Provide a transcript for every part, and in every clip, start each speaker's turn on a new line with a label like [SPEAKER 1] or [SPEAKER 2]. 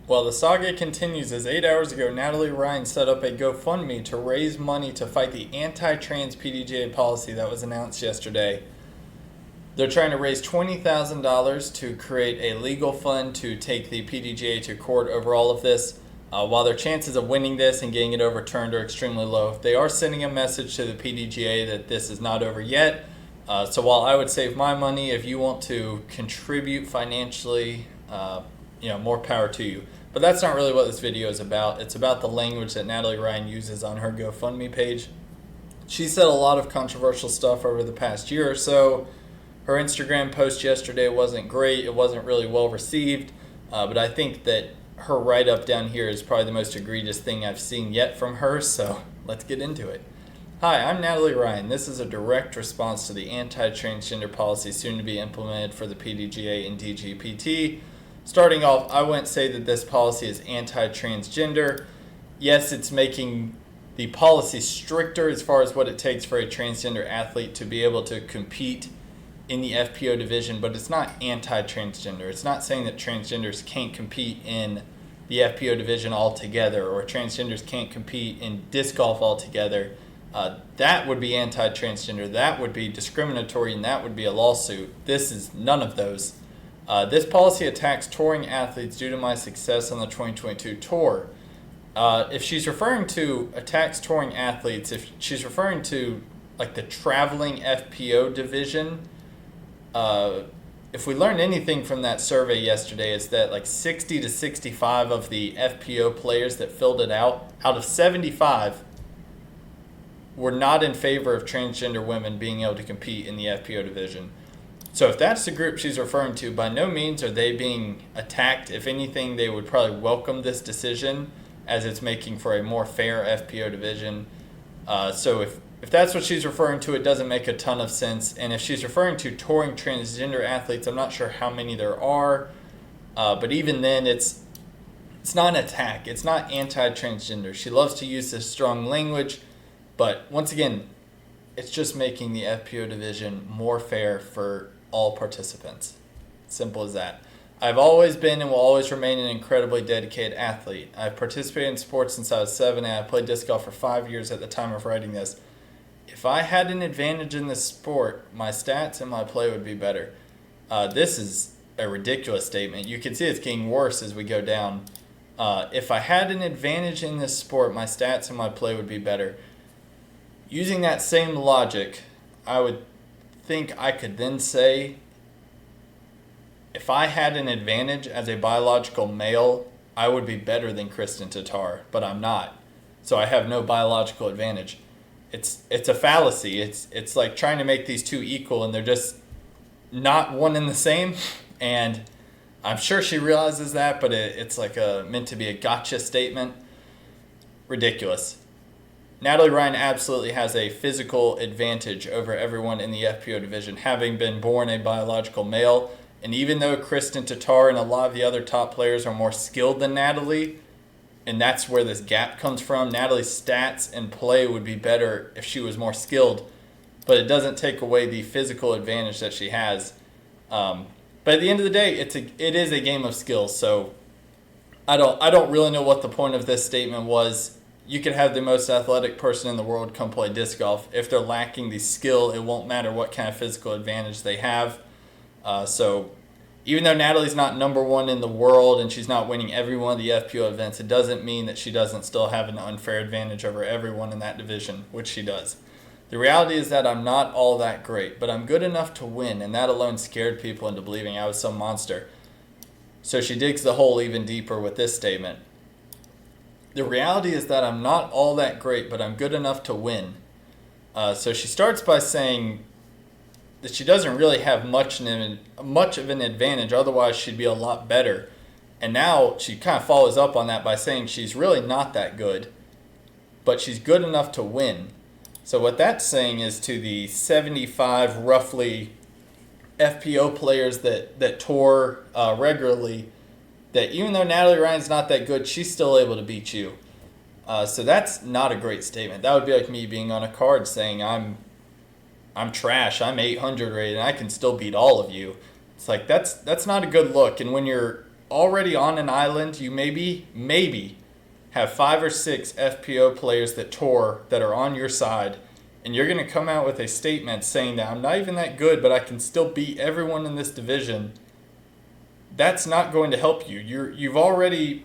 [SPEAKER 1] Well, the saga continues as 8 hours ago, Natalie Ryan set up a GoFundMe to raise money to fight the anti-trans PDGA policy that was announced yesterday. They're trying to raise $20,000 to create a legal fund to take the PDGA to court over all of this. While their chances of winning this and getting it overturned are extremely low, they are sending a message to the PDGA that this is not over yet. So while I would save my money, if you want to contribute financially, more power to you. But that's not really what this video is about. It's about the language that Natalie Ryan uses on her GoFundMe page. She said a lot of controversial stuff over the past year or so. Her Instagram post yesterday wasn't great. It wasn't really well received. But I think that her write-up down here is probably the most egregious thing I've seen yet from her. So let's get into it. Hi, I'm Natalie Ryan. This is a direct response to the anti-transgender policy soon to be implemented for the PDGA and DGPT. Starting off, I wouldn't say that this policy is anti-transgender. Yes, it's making the policy stricter as far as what it takes for a transgender athlete to be able to compete in the FPO division, but it's not anti-transgender. It's not saying that transgenders can't compete in the FPO division altogether or transgenders can't compete in disc golf altogether. That would be anti-transgender. That would be discriminatory, and that would be a lawsuit. This is none of those. This policy attacks touring athletes due to my success on the 2022 tour. If she's referring to attacks touring athletes, if she's referring to like the traveling FPO division, if we learned anything from that survey yesterday, it's that like 60 to 65 of the FPO players that filled it out of 75, were not in favor of transgender women being able to compete in the FPO division. So if that's the group she's referring to, by no means are they being attacked. If anything, they would probably welcome this decision as it's making for a more fair FPO division. So if that's what she's referring to, it doesn't make a ton of sense. And if she's referring to touring transgender athletes, I'm not sure how many there are. But even then, it's not an attack. It's not anti-transgender. She loves to use this strong language. But once again, it's just making the FPO division more fair for all participants. Simple as that. I've always been and will always remain an incredibly dedicated athlete. I've participated in sports since I was 7, and I played disc golf for 5 years at the time of writing this. If I had an advantage in this sport, my stats and my play would be better. This is a ridiculous statement. You can see it's getting worse as we go down. If I had an advantage in this sport, my stats and my play would be better. Using that same logic, I would think I could then say, if I had an advantage as a biological male, I would be better than Kristen Tatar, but I'm not. So I have no biological advantage. It's a fallacy. It's like trying to make these two equal, and they're just not one and the same. And I'm sure she realizes that, but it's like meant to be a gotcha statement. Ridiculous. Natalie Ryan absolutely has a physical advantage over everyone in the FPO division, having been born a biological male. And even though Kristen Tatar and a lot of the other top players are more skilled than Natalie, and that's where this gap comes from, Natalie's stats and play would be better if she was more skilled, but it doesn't take away the physical advantage that she has. But at the end of the day, it is a game of skill. So I don't really know what the point of this statement was. You could have the most athletic person in the world come play disc golf. If they're lacking the skill, it won't matter what kind of physical advantage they have. So even though Natalie's not number one in the world and she's not winning every one of the FPO events, it doesn't mean that she doesn't still have an unfair advantage over everyone in that division, which she does. The reality is that I'm not all that great, but I'm good enough to win, and that alone scared people into believing I was some monster. So she digs the hole even deeper with this statement. The reality is that I'm not all that great, but I'm good enough to win. So she starts by saying that she doesn't really have much of an advantage, otherwise she'd be a lot better. And now she kind of follows up on that by saying she's really not that good, but she's good enough to win. So what that's saying is to the 75 roughly FPO players that tour regularly, that even though Natalie Ryan's not that good, she's still able to beat you. So that's not a great statement. That would be like me being on a card saying I'm trash, I'm 800 rated, and I can still beat all of you. It's like that's not a good look. And when you're already on an island. You maybe have 5 or 6 FPO players that tour that are on your side, and you're going to come out with a statement saying that I'm not even that good, but I can still beat everyone in this division. That's not going to help you. You've already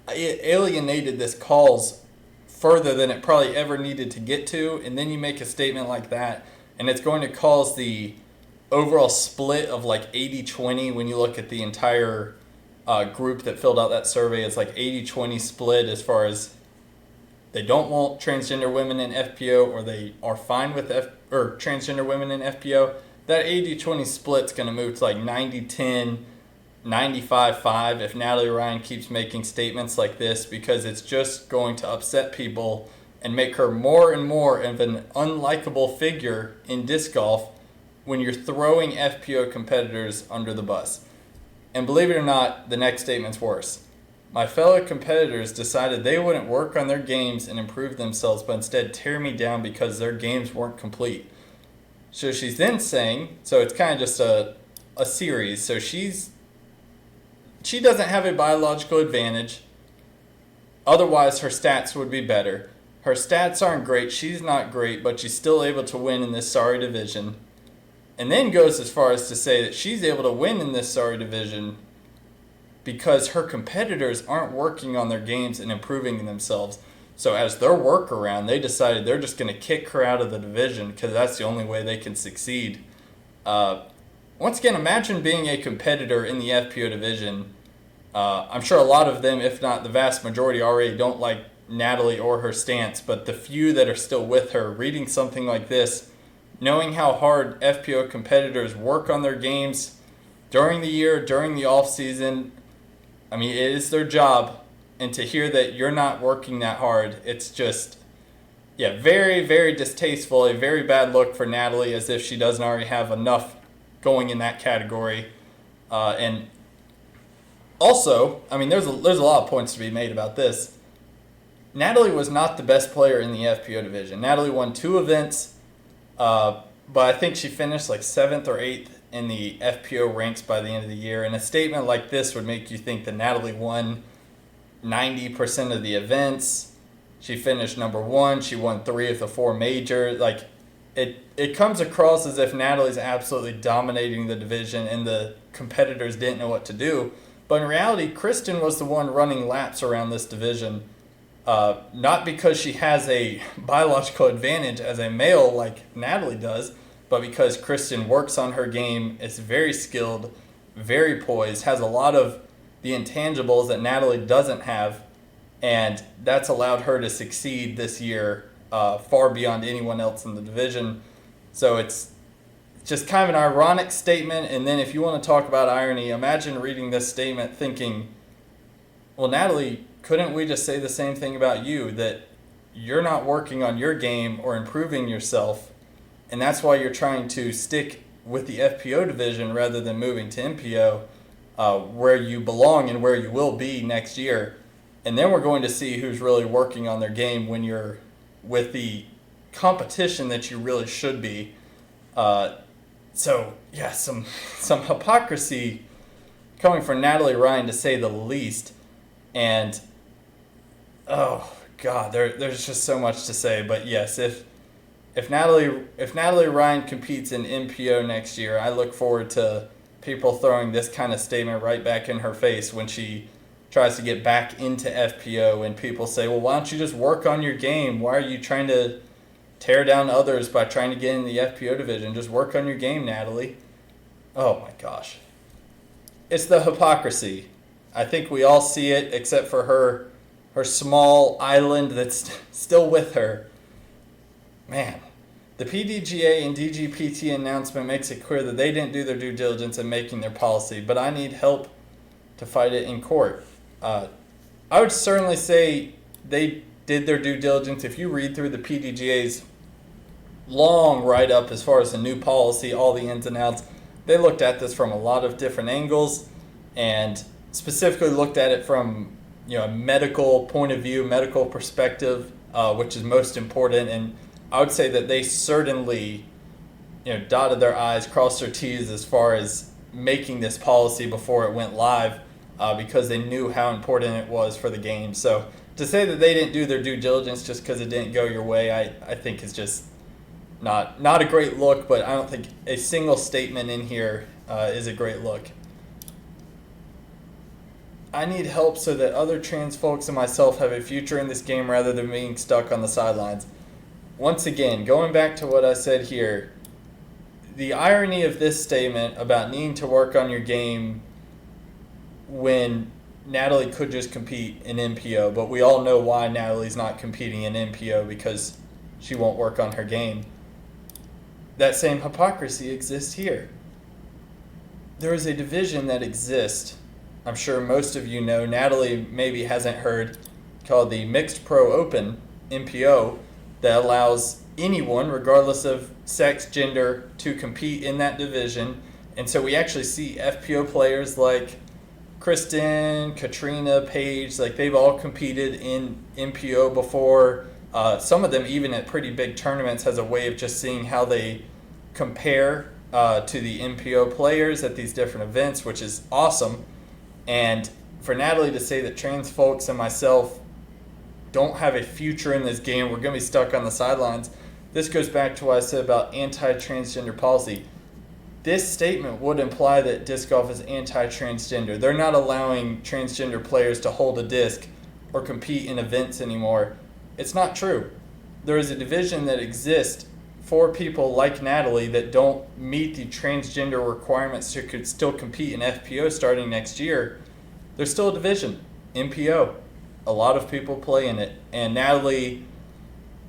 [SPEAKER 1] alienated this cause further than it probably ever needed to get to, and then you make a statement like that, and it's going to cause the overall split of like 80-20 when you look at the entire group that filled out that survey. It's like 80-20 split as far as they don't want transgender women in FPO, or they are fine with transgender women in FPO. That 80-20 split's going to move to like 90-10, 95-5 if Natalie Ryan keeps making statements like this, because it's just going to upset people and make her more and more of an unlikable figure in disc golf when you're throwing FPO competitors under the bus. And believe it or not, the next statement's worse. My fellow competitors decided they wouldn't work on their games and improve themselves, but instead tear me down because their games weren't complete. So she's then saying, so it's kind of just a series. So she doesn't have a biological advantage. Otherwise, her stats would be better. Her stats aren't great. She's not great, but she's still able to win in this sorry division. And then goes as far as to say that she's able to win in this sorry division because her competitors aren't working on their games and improving themselves. So as their workaround, they decided they're just going to kick her out of the division because that's the only way they can succeed. Once again, imagine being a competitor in the FPO division. I'm sure a lot of them, if not the vast majority, already don't like Natalie or her stance, but the few that are still with her, reading something like this, knowing how hard FPO competitors work on their games during the year, during the off season, I mean, it is their job, and to hear that you're not working that hard, it's just, very, very distasteful, a very bad look for Natalie, as if she doesn't already have enough going in that category. And also, I mean, there's a lot of points to be made about this. Natalie was not the best player in the FPO division. Natalie won 2 events, but I think she finished like 7th or 8th in the FPO ranks by the end of the year. And a statement like this would make you think that Natalie won 90% of the events. She finished number 1. She won 3 of the 4 majors. Like, it comes across as if Natalie's absolutely dominating the division and the competitors didn't know what to do. But in reality, Kristen was the one running laps around this division. Not because she has a biological advantage as a male like Natalie does, but because Kristen works on her game, is very skilled, very poised, has a lot of the intangibles that Natalie doesn't have, and that's allowed her to succeed this year far beyond anyone else in the division. So it's just kind of an ironic statement, and then if you want to talk about irony, imagine reading this statement thinking, well, Natalie, couldn't we just say the same thing about you, that you're not working on your game or improving yourself, and that's why you're trying to stick with the FPO division rather than moving to MPO, where you belong and where you will be next year. And then we're going to see who's really working on their game when you're with the competition that you really should be. So, yeah, some hypocrisy coming from Natalie Ryan, to say the least. And, oh, God, there's just so much to say. But, yes, if Natalie Ryan competes in MPO next year, I look forward to people throwing this kind of statement right back in her face when she tries to get back into FPO, and people say, well, why don't you just work on your game? Why are you trying to tear down others by trying to get in the FPO division? Just work on your game, Natalie. Oh, my gosh. It's the hypocrisy. I think we all see it, except for her small island that's still with her. Man. The PDGA and DGPT announcement makes it clear that they didn't do their due diligence in making their policy, but I need help to fight it in court. I would certainly say they did their due diligence. If you read through the PDGA's long write-up as far as the new policy, all the ins and outs, they looked at this from a lot of different angles and specifically looked at it from a medical point of view, medical perspective, which is most important. And I would say that they certainly, dotted their I's, crossed their T's as far as making this policy before it went live. because they knew how important it was for the game. So to say that they didn't do their due diligence just because it didn't go your way, I think is just not a great look, but I don't think a single statement in here is a great look. I need help so that other trans folks and myself have a future in this game rather than being stuck on the sidelines. Once again, going back to what I said here, the irony of this statement about needing to work on your game when Natalie could just compete in NPO, but we all know why Natalie's not competing in NPO, because she won't work on her game. That same hypocrisy exists here. There is a division that exists, I'm sure most of you know, Natalie maybe hasn't heard, called the Mixed Pro Open, NPO, that allows anyone, regardless of sex, gender, to compete in that division. And so we actually see FPO players like Kristen, Katrina, Paige, like they've all competed in NPO before. Some of them even at pretty big tournaments has a way of just seeing how they compare to the NPO players at these different events, which is awesome. And for Natalie to say that trans folks and myself don't have a future in this game, we're going to be stuck on the sidelines, this goes back to what I said about anti-transgender policy. This statement would imply that disc golf is anti-transgender. They're not allowing transgender players to hold a disc or compete in events anymore. It's not true. There is a division that exists for people like Natalie that don't meet the transgender requirements to could still compete in FPO starting next year. There's still a division, NPO. A lot of people play in it. And Natalie,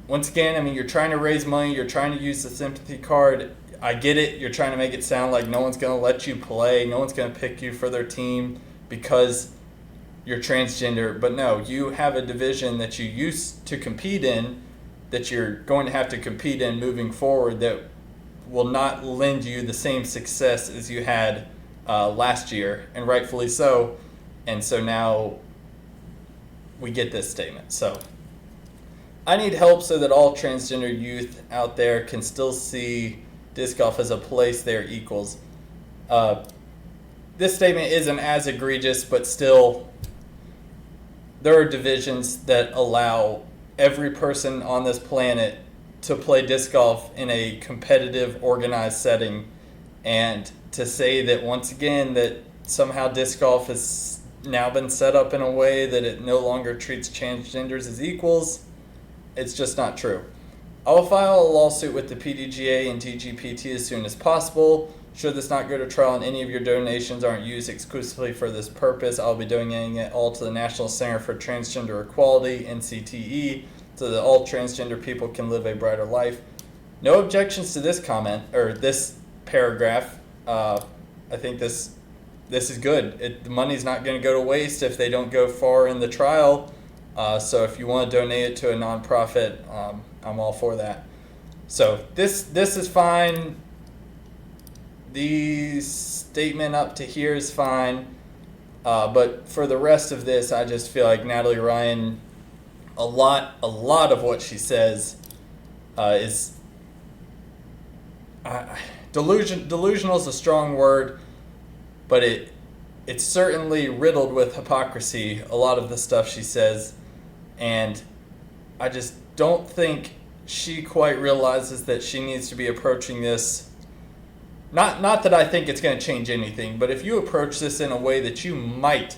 [SPEAKER 1] once again, I mean, you're trying to raise money, you're trying to use the sympathy card. I get it, you're trying to make it sound like no one's going to let you play, no one's going to pick you for their team because you're transgender. But no, you have a division that you used to compete in, that you're going to have to compete in moving forward, that will not lend you the same success as you had last year, and rightfully so. And so now we get this statement. So I need help so that all transgender youth out there can still see disc golf as a place they're equals. This statement isn't as egregious, but still there are divisions that allow every person on this planet to play disc golf in a competitive, organized setting. And to say that once again that somehow disc golf has now been set up in a way that it no longer treats transgenders as equals, it's just not true. I will file a lawsuit with the PDGA and DGPT as soon as possible. Should this not go to trial and any of your donations aren't used exclusively for this purpose, I'll be donating it all to the National Center for Transgender Equality, NCTE, so that all transgender people can live a brighter life. No objections to this comment, or this paragraph. I think this is good. The money's not going to go to waste if they don't go far in the trial. So if you want to donate it to a nonprofit, I'm all for that. So this is fine. The statement up to here is fine. But for the rest of this, I just feel like Natalie Ryan, a lot of what she says is delusional is a strong word, but it's certainly riddled with hypocrisy, a lot of the stuff she says. And I just don't think she quite realizes that she needs to be approaching this. Not that I think it's going to change anything, but if you approach this in a way that you might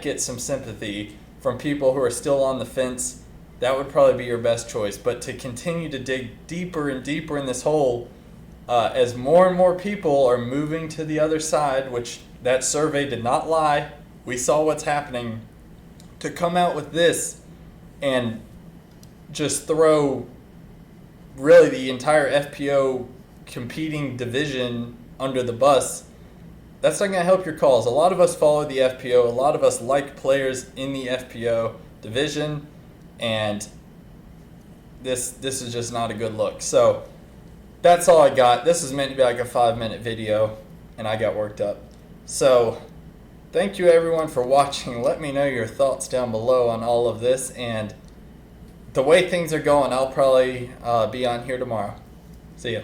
[SPEAKER 1] get some sympathy from people who are still on the fence, that would probably be your best choice. But to continue to dig deeper and deeper in this hole, as more and more people are moving to the other side, which that survey did not lie, we saw what's happening, to come out with this and just throw really the entire FPO competing division under the bus, that's not going to help your cause. A lot of us follow the FPO. A lot of us like players in the FPO division, and this is just not a good look. So that's all I got. This is meant to be like a 5-minute video, and I got worked up. So thank you everyone for watching. Let me know your thoughts down below on all of this, and the way things are going, I'll probably be on here tomorrow. See ya.